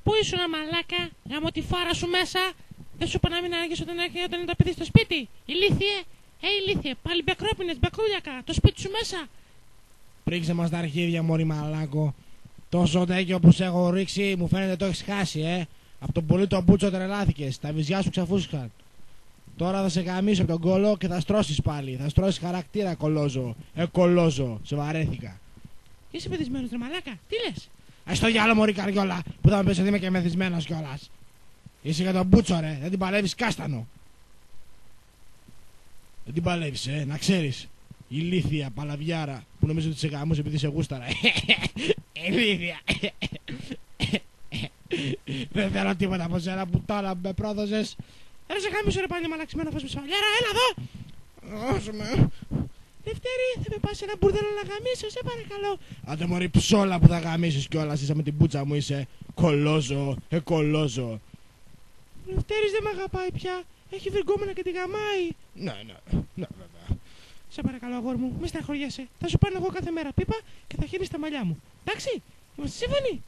Πού ήσουν, μαλάκα, γάμω τη φάρα σου μέσα. Δεν σου είπα να μην άργεις όταν είναι το παιδί στο σπίτι. Ηλίθιε, ηλίθιε, πάλι μπεκρόπινες, μπεκρούλιακα, το σπίτι σου μέσα. Πρίξε μας τα αρχίδια, μωρή μαλάκο. Τόσο τέκιο που σε έχω ρίξει μου φαίνεται το έχεις χάσει, Από τον πολύ το μπούτσο τρελάθηκες, τα βυζιά σου ξαφούσκαν. Τώρα θα σε γαμίσω από τον κόλο και θα στρώσεις πάλι. Θα στρώσεις χαρακτήρα, κολόζο. Κολόζο, σε βαρέθηκα. Είσαι μεθυσμένος, ρε μαλάκα, τι λες? Στο διάλο, μωρή καριόλα, που θα με πεις ότι είμαι και μεθυσμένος κιόλας. Είσαι για τον μπούτσο, ρε, δεν την παλεύεις κάστανο. Δεν την παλεύεις, να ξέρεις. Ηλίθια παλαβιάρα που νομίζω ότι σε γαμούσε επειδή σε γούσταρα. Ηλίθια. Δεν θέλω τίποτα από σένα που τώρα με πρόδωσες. Έλα σε γάμισο, ρε πάλι μαλαξμένο φως με σφαλιάρα, έλα εδώ. Δώσε με. Δευτέρη, θα με πας σε ένα μπουρδέλο να γαμίσω, σε παρακαλώ. Άντε μωρή ψόλα που θα γαμίσεις κιόλας, είσαι με την πουτσα μου, είσαι κολόζο, κολόζο. Δευτέρης δεν μ' αγαπάει πια, έχει βρυγκόμενα και τη γαμάει. Ναι, βέβαια. Σε παρακαλώ, αγόρι μου, μη στεναχωριέσαι. Θα σου πάρω εγώ κάθε μέρα πίπα και θα χύνεις τα μαλλιά μου. Εντάξει, είμαστε σύμφωνοι?